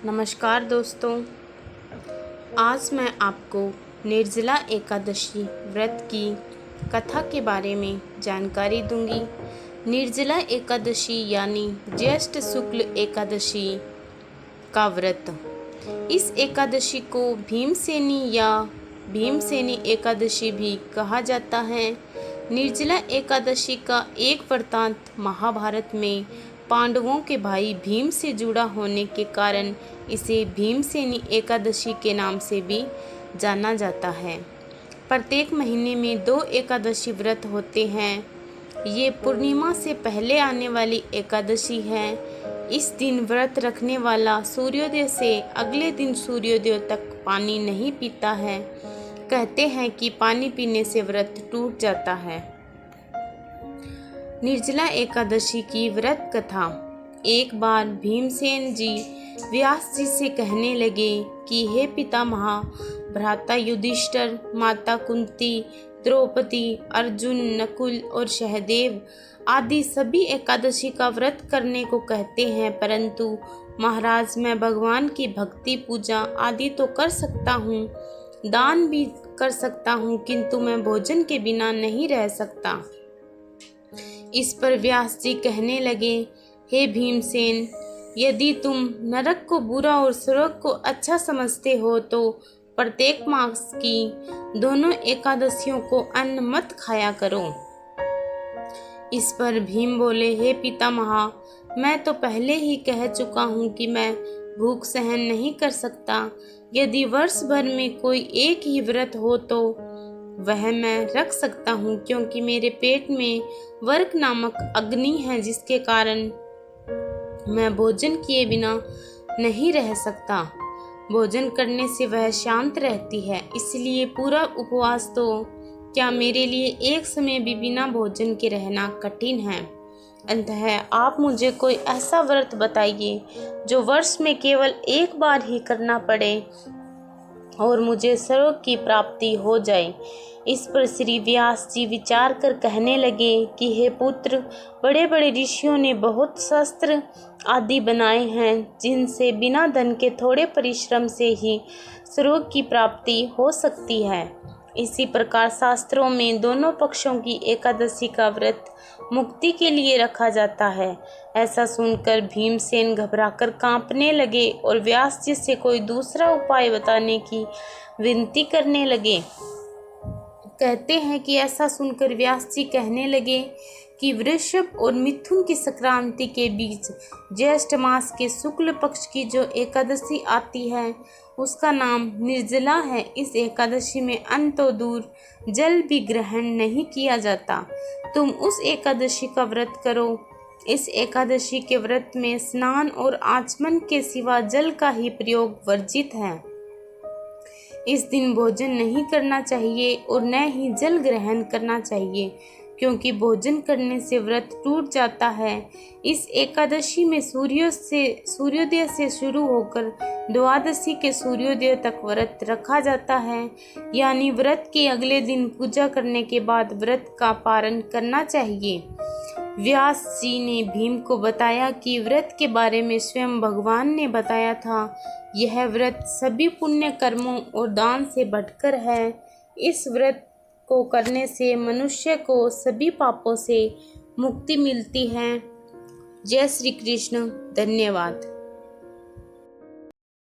नमस्कार दोस्तों, आज मैं आपको निर्जला एकादशी व्रत की कथा के बारे में जानकारी दूंगी। निर्जला एकादशी यानी ज्येष्ठ शुक्ल एकादशी का व्रत। इस एकादशी को भीमसेनी या भीमसेनी एकादशी भी कहा जाता है। निर्जला एकादशी का एक वृत्तांत महाभारत में पांडवों के भाई भीम से जुड़ा होने के कारण इसे भीमसेनी एकादशी के नाम से भी जाना जाता है। प्रत्येक महीने में 2 एकादशी व्रत होते हैं। ये पूर्णिमा से पहले आने वाली एकादशी है। इस दिन व्रत रखने वाला सूर्योदय से अगले दिन सूर्योदय तक पानी नहीं पीता है। कहते हैं कि पानी पीने से व्रत टूट जाता है। निर्जला एकादशी की व्रत कथा। एक बार भीमसेन जी व्यास जी से कहने लगे कि हे पितामह, भ्राता युधिष्ठिर, माता कुंती, द्रौपदी, अर्जुन, नकुल और सहदेव आदि सभी एकादशी का व्रत करने को कहते हैं, परंतु महाराज मैं भगवान की भक्ति पूजा आदि तो कर सकता हूँ, दान भी कर सकता हूँ, किंतु मैं भोजन के बिना नहीं रह सकता। इस पर व्यास जी कहने लगे, हे भीमसेन, यदि तुम नरक को बुरा और स्वर्ग को अच्छा समझते हो तो प्रत्येक मास की दोनों एकादशियों को अन्न मत खाया करो। इस पर भीम बोले, हे पितामह, मैं तो पहले ही कह चुका हूँ कि मैं भूख सहन नहीं कर सकता। यदि वर्ष भर में कोई एक ही व्रत हो तो वह मैं रख सकता हूँ, क्योंकि मेरे पेट में वर्क नामक अग्नि है, जिसके कारण मैं भोजन किए बिना नहीं रह सकता। भोजन करने से वह शांत रहती है, इसलिए पूरा उपवास तो क्या मेरे लिए एक समय भी बिना भोजन के रहना कठिन है। अतः आप मुझे कोई ऐसा व्रत बताइए जो वर्ष में केवल एक बार ही करना पड़े और मुझे स्वर्ग की प्राप्ति हो जाए। इस पर श्री व्यास जी विचार कर कहने लगे कि हे पुत्र, बड़े बड़े ऋषियों ने बहुत शस्त्र आदि बनाए हैं, जिनसे बिना धन के थोड़े परिश्रम से ही स्वर्ग की प्राप्ति हो सकती है। इसी प्रकार शास्त्रों में दोनों पक्षों की एकादशी का व्रत मुक्ति के लिए रखा जाता है। ऐसा सुनकर भीमसेन घबराकर कांपने लगे और व्यास जी से कोई दूसरा उपाय बताने की विनती करने लगे। कहते हैं कि ऐसा सुनकर व्यास जी कहने लगे कि वृषभ और मिथुन की संक्रांति के बीच ज्येष्ठ मास के शुक्ल पक्ष की जो एकादशी आती है उसका नाम निर्जला है। इस एकादशी में अन्न तो दूर, जल भी ग्रहण नहीं किया जाता। तुम उस एकादशी का व्रत करो। इस एकादशी के व्रत में स्नान और आचमन के सिवा जल का ही प्रयोग वर्जित है। इस दिन भोजन नहीं करना चाहिए और न ही जल ग्रहण करना चाहिए, क्योंकि भोजन करने से व्रत टूट जाता है। इस एकादशी में सूर्योदय से शुरू होकर द्वादशी के सूर्योदय तक व्रत रखा जाता है, यानी व्रत के अगले दिन पूजा करने के बाद व्रत का पारण करना चाहिए। व्यास जी ने भीम को बताया कि व्रत के बारे में स्वयं भगवान ने बताया था। यह व्रत सभी पुण्य कर्मों और दान से बढ़कर है। इस व्रत को करने से मनुष्य को सभी पापों से मुक्ति मिलती है। जय श्री कृष्ण। धन्यवाद।